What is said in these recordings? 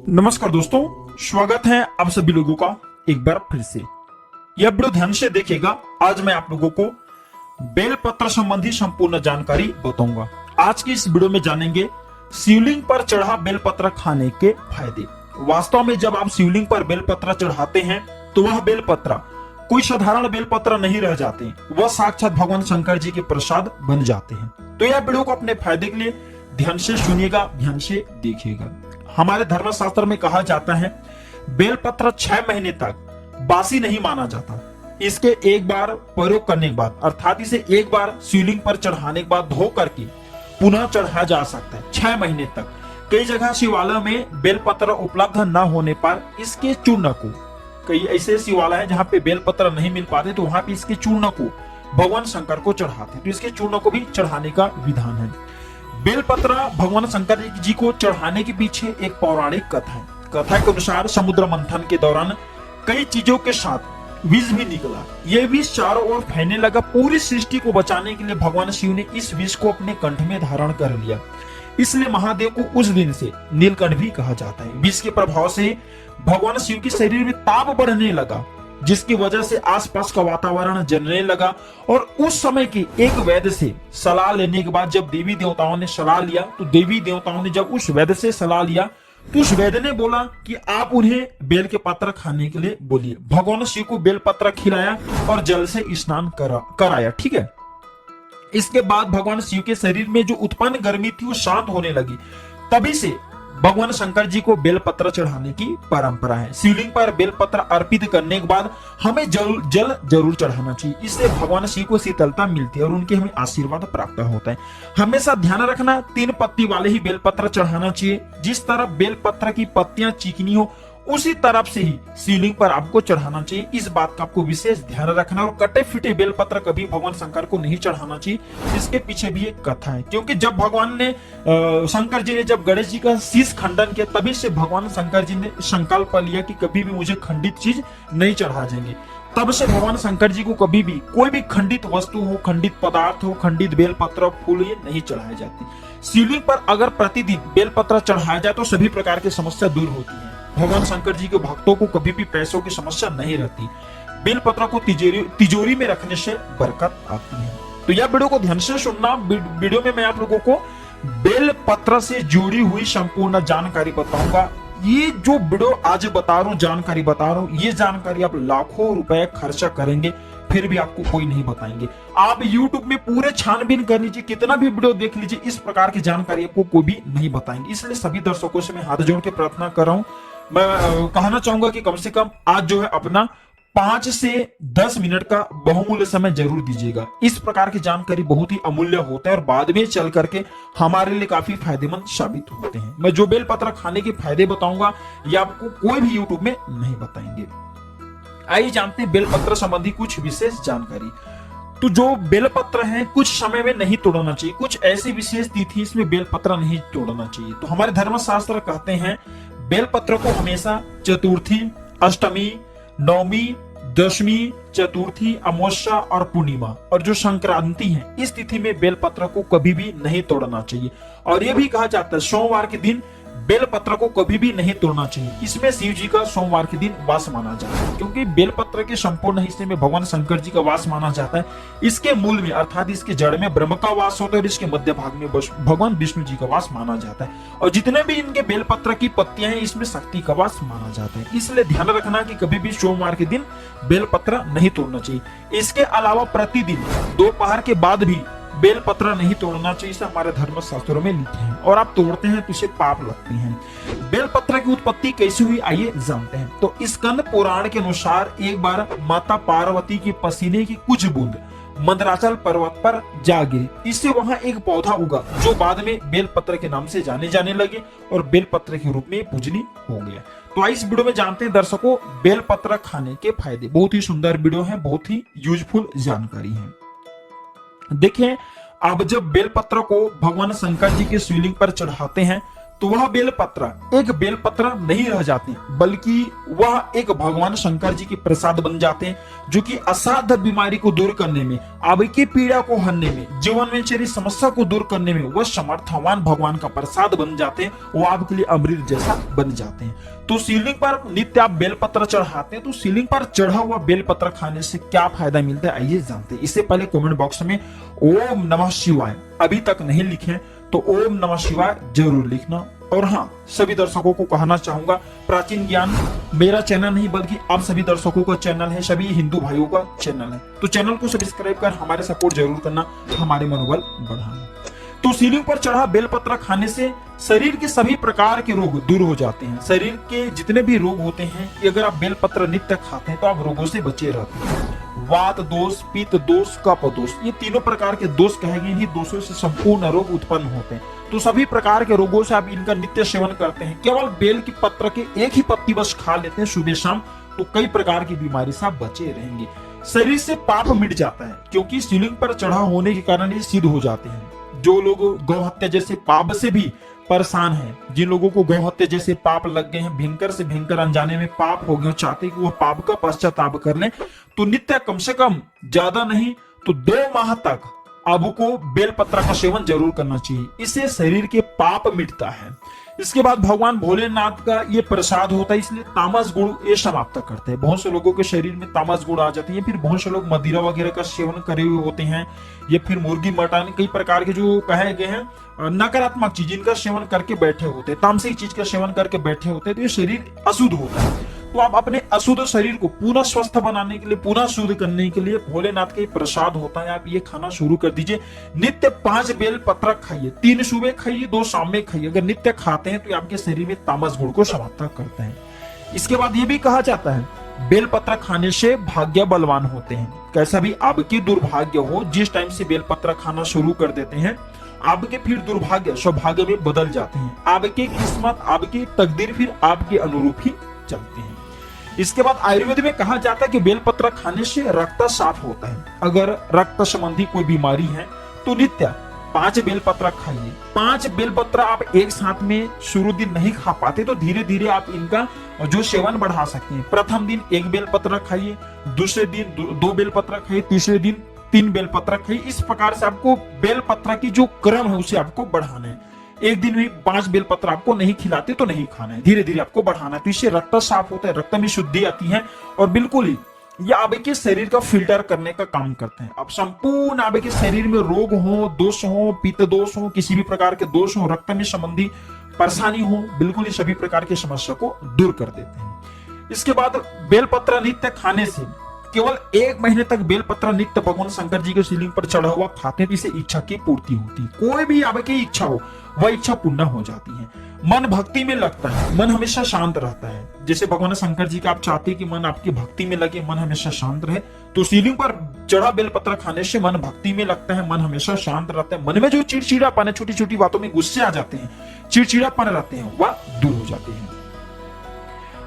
नमस्कार दोस्तों, स्वागत है आप सभी लोगों का एक बार फिर से। यह वीडियो ध्यान से देखिएगा। आज मैं आप लोगों को बेलपत्र संबंधी संपूर्ण जानकारी बताऊंगा। आज की इस वीडियो में जानेंगे शिवलिंग पर चढ़ा बेलपत्र खाने के फायदे। वास्तव में जब आप शिवलिंग पर बेलपत्र चढ़ाते हैं तो वह बेलपत्र कोई साधारण बेलपत्र नहीं रह जाते, वह साक्षात भगवान शंकर जी के प्रसाद बन जाते हैं। तो यह वीडियो को अपने फायदे के लिए ध्यान से सुनिएगा, ध्यान से देखिएगा। हमारे धर्मशास्त्र में कहा जाता है बेलपत्र 6 महीने तक बासी नहीं माना जाता। इसके एक बार प्रयोग करने के बाद अर्थात इसे एक बार शिवलिंग पर चढ़ाने के बाद धो करके पुनः चढ़ाया जा सकता है 6 महीने तक। कई जगह शिवालय में बेलपत्र उपलब्ध न होने पर इसके चूर्ण को, कई ऐसे शिवालय है जहाँ पे बेलपत्र नहीं मिल पाते तो वहां पे इसके चूर्ण को भगवान शंकर को चढ़ाते, तो इसके चूर्ण को भी चढ़ाने का विधान है। बेलपत्र भगवान शंकर जी को चढ़ाने के पीछे एक पौराणिक कथा है। कथा के अनुसार समुद्र मंथन के दौरान कई चीजों के साथ विष भी निकला। यह विष चारों ओर फैलने लगा। पूरी सृष्टि को बचाने के लिए भगवान शिव ने इस विष को अपने कंठ में धारण कर लिया। इसलिए महादेव को उस दिन से नीलकंठ भी कहा जाता है। विष के प्रभाव से भगवान शिव के शरीर में ताप बढ़ने लगा, जिसकी वजह से आसपास का वातावरण जलने लगा। और उस समय की एक वैद्य से सलाह लेने के बाद जब देवी देवताओं ने सलाह लिया, तो देवी देवताओं ने जब उस वैद्य से सलाह लिया तो उस वैद्य ने बोला कि आप उन्हें बेल के पत्र खाने के लिए बोलिए। भगवान शिव को बेल पत्र खिलाया और जल से स्नान कराया। ठीक है। इसके बाद भगवान शिव के शरीर में जो उत्पन्न गर्मी थी वो शांत होने लगी। तभी से भगवान शंकर जी को बेलपत्र चढ़ाने की परंपरा है। शिवलिंग पर बेलपत्र अर्पित करने के बाद हमें जल जरूर चढ़ाना चाहिए। इससे भगवान शिव को शीतलता मिलती है और उनके हमें आशीर्वाद प्राप्त होता है। हमेशा ध्यान रखना 3 पत्ती वाले ही बेलपत्र चढ़ाना चाहिए। जिस तरफ बेलपत्र की पत्तियां चिकनी हो उसी तरफ से ही शिवलिंग पर आपको चढ़ाना चाहिए। इस बात का आपको विशेष ध्यान रखना। और कटे फिटे बेलपत्र कभी भगवान शंकर को नहीं चढ़ाना चाहिए। इसके पीछे भी एक कथा है, क्योंकि जब भगवान ने शंकर जी ने जब गणेश जी का शीश खंडन किया, तभी से भगवान शंकर जी ने संकल्प लिया कि कभी भी मुझे खंडित चीज नहीं चढ़ा जाएंगे। तब से भगवान शंकर जी को कभी भी कोई भी खंडित वस्तु हो, खंडित पदार्थ हो, खंडित बेलपत्र, फूल ये नहीं चढ़ाए जाते। शिवलिंग पर अगर प्रतिदिन बेलपत्र चढ़ाया जाए तो सभी प्रकार की समस्या दूर होती है। भगवान शंकर जी के भक्तों को कभी भी पैसों की समस्या नहीं रहती। बेलपत्र को तिजोरी में रखने से बरकत आती है। तो यह वीडियो को ध्यान से सुनना। वीडियो में मैं आप लोगों को बेलपत्र से जुड़ी हुई संपूर्ण जानकारी बताऊंगा। ये जो वीडियो आज बता रहा हूँ, जानकारी बता रहा हूँ, ये जानकारी आप लाखों रुपए खर्चा करेंगे फिर भी आपको कोई नहीं बताएंगे। आप YouTube में पूरे छानबीन कर लीजिए, कितना भी वीडियो देख लीजिए, इस प्रकार की जानकारी आपको कोई भी नहीं बताएंगे। इसलिए सभी दर्शकों से मैं हाथ जोड़ के प्रार्थना कर रहा हूँ। मैं कहना चाहूंगा कि कम से कम आज जो है अपना 5 से 10 मिनट का बहुमूल्य समय जरूर दीजिएगा। इस प्रकार की जानकारी बहुत ही अमूल्य होता है और बाद में चल करके हमारे लिए काफी फायदेमंद साबित होते हैं। मैं जो बेलपत्र खाने के फायदे बताऊंगा ये आपको कोई भी यूट्यूब में नहीं बताएंगे। आइए जानते हैं बेलपत्र संबंधी कुछ विशेष जानकारी। तो जो बेलपत्र है कुछ समय में नहीं तोड़ना चाहिए। कुछ ऐसी विशेष तिथि इसमें बेलपत्र नहीं तोड़ना चाहिए। तो हमारे धर्मशास्त्र कहते हैं बेलपत्र को हमेशा चतुर्थी, अष्टमी, नवमी, दशमी, चतुर्थी, अमावस्या और पूर्णिमा और जो संक्रांति है इस तिथि में बेलपत्र को कभी भी नहीं तोड़ना चाहिए। और यह भी कहा जाता है सोमवार के दिन बेलपत्र को कभी भी नहीं तोड़ना चाहिए। इसमें शिव जी का सोमवार के दिन वास माना जाता है, क्योंकि बेलपत्र के संपूर्ण हिस्से में भगवान शंकर जी का वास माना जाता है। इसके मूल में अर्थात इसके जड़ में ब्रह्म का वास होता है और इसके मध्य भाग में भगवान विष्णु जी का वास माना जाता है। और जितने भी इनके बेलपत्र की पत्तियां हैं इसमें शक्ति का वास माना जाता है। इसलिए ध्यान रखना कि कभी भी सोमवार के दिन बेलपत्र नहीं तोड़ना चाहिए। इसके अलावा प्रतिदिन दोपहर के बाद भी बेलपत्र नहीं तोड़ना चाहिए, इसे हमारे धर्म शास्त्रों में लिखे हैं। और आप तोड़ते हैं तो इसे पाप लगते हैं। बेलपत्र की उत्पत्ति कैसे हुई आइए जानते हैं। तो स्कंद पुराण के अनुसार एक बार माता पार्वती के पसीने की कुछ बूंद मंदराचल पर्वत पर जा गिरी। इससे वहां एक पौधा उगा जो बाद में बेलपत्र के नाम से जाने लगे और बेलपत्र के रूप में पूजनीय हो गया। तो इस वीडियो में जानते हैं दर्शकों बेलपत्र खाने के फायदे। बहुत ही सुंदर वीडियो है, बहुत ही यूजफुल जानकारी है। देखिए, अब जब बेलपत्र को भगवान शंकर जी के शिवलिंग पर चढ़ाते हैं तो वह बेलपत्र एक बेलपत्र नहीं रह जाते, बल्कि वह एक भगवान शंकर जी के प्रसाद बन जाते हैं, जो कि असाध्य बीमारी को दूर करने में, आपकी पीड़ा को हरने में, जीवन में चली समस्या को दूर करने में वह समर्थवान भगवान का प्रसाद बन जाते हैं। वो आपके लिए अमृत जैसा बन जाते हैं। तो शिवलिंग पर नित्य आप बेलपत्र चढ़ाते हैं, तो शिवलिंग पर चढ़ा हुआ बेलपत्र खाने से क्या फायदा मिलता है, आइए जानते हैं। इससे पहले कमेंट बॉक्स में ओम नमः शिवाय अभी तक नहीं लिखे तो ओम नमः शिवाय जरूर लिखना। और हाँ, सभी दर्शकों को कहना चाहूंगा, प्राचीन ज्ञान मेरा चैनल नहीं बल्कि आप सभी दर्शकों का चैनल है, सभी हिंदू भाइयों का चैनल है। तो चैनल को सब्सक्राइब कर हमारे सपोर्ट जरूर करना, हमारे मनोबल बढ़ाना। तो शिवलिंग पर चढ़ा बेलपत्र खाने से शरीर के सभी प्रकार के रोग दूर हो जाते हैं। शरीर के जितने भी रोग होते हैं, अगर आप बेलपत्र नित्य खाते हैं तो आप रोगों से बचे रहते हैं। वात दोष, पित्त दोष, कफ दोष, ये तीनों प्रकार के दोष कहे गए, इन्हीं दोषों से संपूर्ण रोग उत्पन्न होते हैं। तो सभी प्रकार के रोगों से आप इनका नित्य सेवन करते हैं, केवल बेल की पत्र के एक ही पत्ती बस खा लेते हैं सुबह शाम, तो कई प्रकार की बीमारी से आप बचे रहेंगे। शरीर से पाप मिट जाता है, क्योंकि शिवलिंग पर चढ़ा होने के कारण ये सिद्ध हो जाते हैं। जो लोग गौ हत्या जैसे पाप से भी परेशान हैं, जिन लोगों को गौ हत्या जैसे पाप लग गए हैं, भयंकर से भयंकर अनजाने में पाप हो गए, चाहते कि वो पाप का पश्चाताप कर लें, तो नित्य कम से कम ज्यादा नहीं तो 2 माह तक आपको बेलपत्र का सेवन जरूर करना चाहिए। इससे शरीर के पाप मिटता है। इसके बाद भगवान भोलेनाथ का ये प्रसाद होता है, इसलिए तामस गुण ये समाप्त करते हैं। बहुत से लोगों के शरीर में तामस गुण आ जाती है, फिर बहुत से लोग मदिरा वगैरह का सेवन करे हुए होते हैं, या फिर मुर्गी मटन, कई प्रकार के जो कहे गए हैं नकारात्मक चीज, इनका सेवन करके बैठे होते हैं, तामसिक चीज का सेवन करके बैठे होते हैं, तो ये शरीर अशुद्ध होता है। तो आप अपने अशुद्ध शरीर को पुनः स्वस्थ बनाने के लिए, पुनः शुद्ध करने के लिए भोलेनाथ का प्रसाद होता है, आप ये खाना शुरू कर दीजिए। नित्य 5 बेल पत्र खाइए, 3 सुबह खाइए, 2 शाम में खाइए। अगर नित्य खाते हैं तो आपके शरीर में तामस गुण को समाप्त करते हैं। इसके बाद ये भी कहा जाता है, बेलपत्र खाने से भाग्य बलवान होते हैं। कैसा भी आपकी दुर्भाग्य हो, जिस टाइम से बेलपत्र खाना शुरू कर देते हैं, आपके फिर दुर्भाग्य सौभाग्य में बदल जाते हैं। आपकी किस्मत, आपकी तकदीर फिर आपके अनुरूप ही चलते हैं। इसके बाद आयुर्वेद में कहा जाता है कि बेलपत्र खाने से रक्त साफ होता है। अगर रक्त संबंधी कोई बीमारी है तो नित्य 5 बेलपत्र खाइए। 5 बेलपत्र आप एक साथ में शुरू दिन नहीं खा पाते तो धीरे धीरे आप इनका जो सेवन बढ़ा सकते हैं। प्रथम दिन 1 बेलपत्र खाइए, दूसरे दिन 2 बेलपत्र खाइए, तीसरे दिन 3 बेलपत्र खाइए। इस प्रकार से आपको बेलपत्र की जो क्रम है उसे आपको बढ़ाना है। एक दिन में 5 बेलपत्र आपको नहीं खिलाते तो नहीं खाना है, धीरे धीरे आपको बढ़ाना है। तो इससे रक्त साफ होता है, रक्त में शुद्धि आती है, और बिल्कुल ही ये आपके शरीर का फिल्टर करने का काम करते हैं। अब संपूर्ण आपके शरीर में रोग हो, दोष हो, पित्त दोष हो, किसी भी प्रकार के दोष हो, रक्त में संबंधी परेशानी हो, बिल्कुल ही सभी प्रकार की समस्या को दूर कर देते हैं। इसके बाद बेलपत्र नित्य खाने से केवल 1 महीने तक बेलपत्र नित्य भगवान शंकर जी के शिवलिंग पर चढ़ा हुआ खाते हैं, इससे इच्छा की पूर्ति होती है। कोई भी आपकी इच्छा हो वह इच्छा पूर्ण हो जाती है। मन भक्ति में लगता है, मन हमेशा शांत रहता है। जैसे भगवान शंकर जी का आप चाहते हैं कि मन आपकी भक्ति में लगे, मन हमेशा शांत रहे, तो शिवलिंग पर चढ़ा बेलपत्र खाने से मन भक्ति में लगता है, मन हमेशा शांत रहता है। मन में जो चिड़चिड़ापन है, छोटी छोटी बातों में गुस्से आ जाते हैं, चिड़चिड़ापन रहते हैं, वह दूर हो जाते हैं।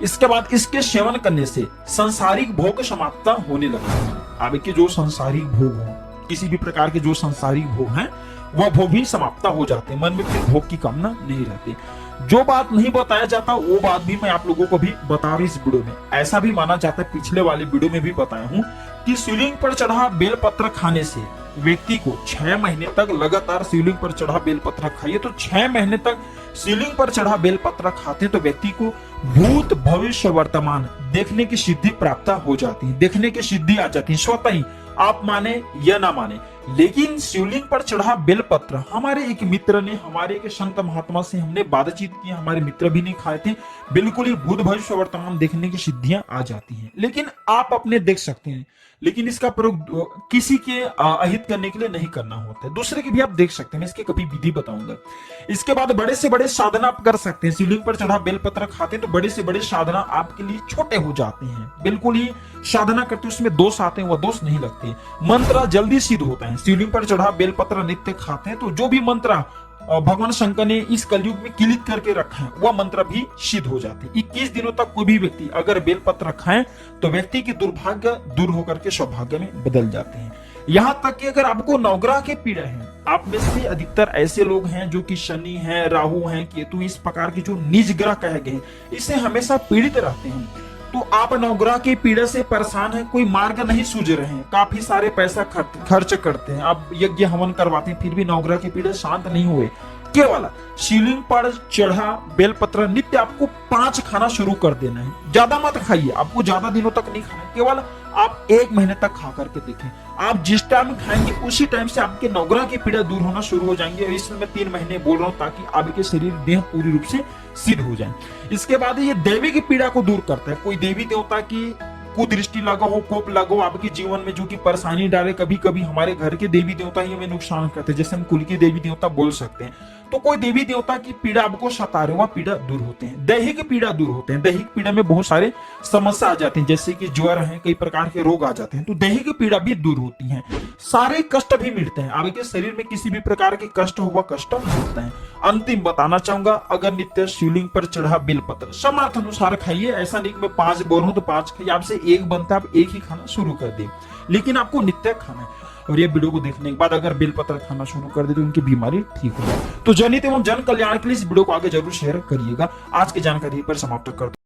इसके बाद इसके सेवन करने से सांसारिक भोग समाप्त होने लगता है। आपके जो सांसारिक भोग हो, किसी भी प्रकार के जो सांसारिक भोग हैं, वह भोग भी समाप्त हो जाते हैं। मन में फिर भोग की कामना नहीं रहती। जो बात नहीं बताया जाता वो बात भी मैं आप लोगों को भी बता रहा हूं इस वीडियो में। ऐसा भी माना जाता है, पिछले वाले वीडियो में भी बताया हूं, कि शिवलिंग पर चढ़ा बेलपत्र खाने से व्यक्ति को 6 महीने तक लगातार शिवलिंग पर चढ़ा बेलपत्र खाइए, तो 6 महीने तक शिवलिंग पर चढ़ा बेलपत्र खाते तो व्यक्ति को भूत भविष्य वर्तमान देखने की सिद्धि प्राप्त हो जाती है, देखने की सिद्धि आ जाती है स्वतः ही, आप माने या ना माने। लेकिन शिवलिंग पर चढ़ा बेलपत्र हमारे एक मित्र ने, हमारे एक संत महात्मा से हमने बातचीत की, हमारे मित्र भी नहीं खाए थे, बिल्कुल ही भूत भविष्य वर्तमान देखने की सिद्धियां आ जाती हैं। लेकिन आप अपने देख सकते हैं, लेकिन इसका प्रयोग किसी के अहित करने के लिए नहीं करना होता है, दूसरे के भी आप देख सकते हैं। मैं इसकी कभी विधि बताऊंगा। इसके बाद बड़े से बड़े साधना आप कर सकते हैं। शिवलिंग पर चढ़ा बेलपत्र खाते हैं तो बड़े से बड़े साधना आपके लिए छोटे हो जाते हैं। बिल्कुल ही साधना करते उसमें दोष आते हैं, वह दोष नहीं लगते। मंत्र जल्दी सिद्ध होता है। शिवलिंग पर चढ़ा बेलपत्र नित्य खाते हैं तो जो भी मंत्र भगवान शंकर ने इस कलयुग में किलित करके रखा है, वह मंत्र भी सिद्ध हो जाते हैं। 21 दिनों तक कोई भी व्यक्ति अगर बेलपत्र खाए तो व्यक्ति की दुर्भाग्य दूर होकर के सौभाग्य में बदल जाते हैं। यहाँ तक कि अगर आपको नवग्रह के पीड़ा है, आप में से अधिकतर ऐसे लोग हैं जो कि शनि है, राहु है, केतु, इस प्रकार की जो नीच ग्रह कहे गए इससे हमेशा पीड़ित रहते हैं। तो आप नवग्रह की पीड़ा से परेशान हैं, कोई मार्ग नहीं सूझ रहे हैं, काफी सारे पैसा खर्च करते हैं, आप यज्ञ हवन करवाते हैं, फिर भी नवग्रह की पीड़ा शांत नहीं हुए। केवल शिवलिंग पर चढ़ा बेलपत्र नित्य आपको 5 खाना शुरू कर देना है। ज्यादा मत खाइए, आपको ज्यादा दिनों तक नहीं खाना, केवल आप 1 महीने तक खा करके देखें। आप जिस टाइम खाएंगे उसी टाइम से आपके नवग्रह की पीड़ा दूर होना शुरू हो जाएंगे। और इसमें मैं 3 महीने बोल रहा हूं ताकि आपके शरीर देह पूरी रूप से सिद्ध हो जाए। इसके बाद ये देवी की पीड़ा को दूर करता है। कोई देवी देवता की कुदृष्टि लगा हो, कोप लगा हो आपके जीवन में, जो कि परेशानी डाले। कभी कभी हमारे घर के देवी देवता ही हमें नुकसान करते हैं, जैसे हम कुल के देवी देवता बोल सकते हैं। तो कोई देवी देवता की पीड़ा आपको सता रहे, वह पीड़ा दूर होते हैं। दैहिक पीड़ा दूर होते हैं। दैहिक पीड़ा में बहुत सारे समस्या आ जाते हैं, जैसे कि ज्वर है, कई प्रकार के रोग आ जाते हैं, तो दैहिक पीड़ा भी दूर होती है। सारे कष्ट भी मिटते हैं। आपके शरीर में किसी भी प्रकार के कष्ट हो, वह कष्ट मिटता है। अंतिम बताना चाहूंगा, अगर नित्य शिवलिंग पर चढ़ा बेलपत्र समर्थ अनुसार खाइए। ऐसा नहीं कि मैं 5 बोल रहा हूं तो 5 खाइए, आपसे 1 बनता है, आप 1 ही खाना शुरू कर दे, लेकिन आपको नित्य खाना है। और ये वीडियो को देखने के बाद अगर बेलपत्र खाना शुरू कर दे तो उनकी बीमारी ठीक हो जाए। तो जनहित एवं जन कल्याण के लिए इस वीडियो को आगे जरूर शेयर करिएगा। आज की जानकारी पर समाप्त कर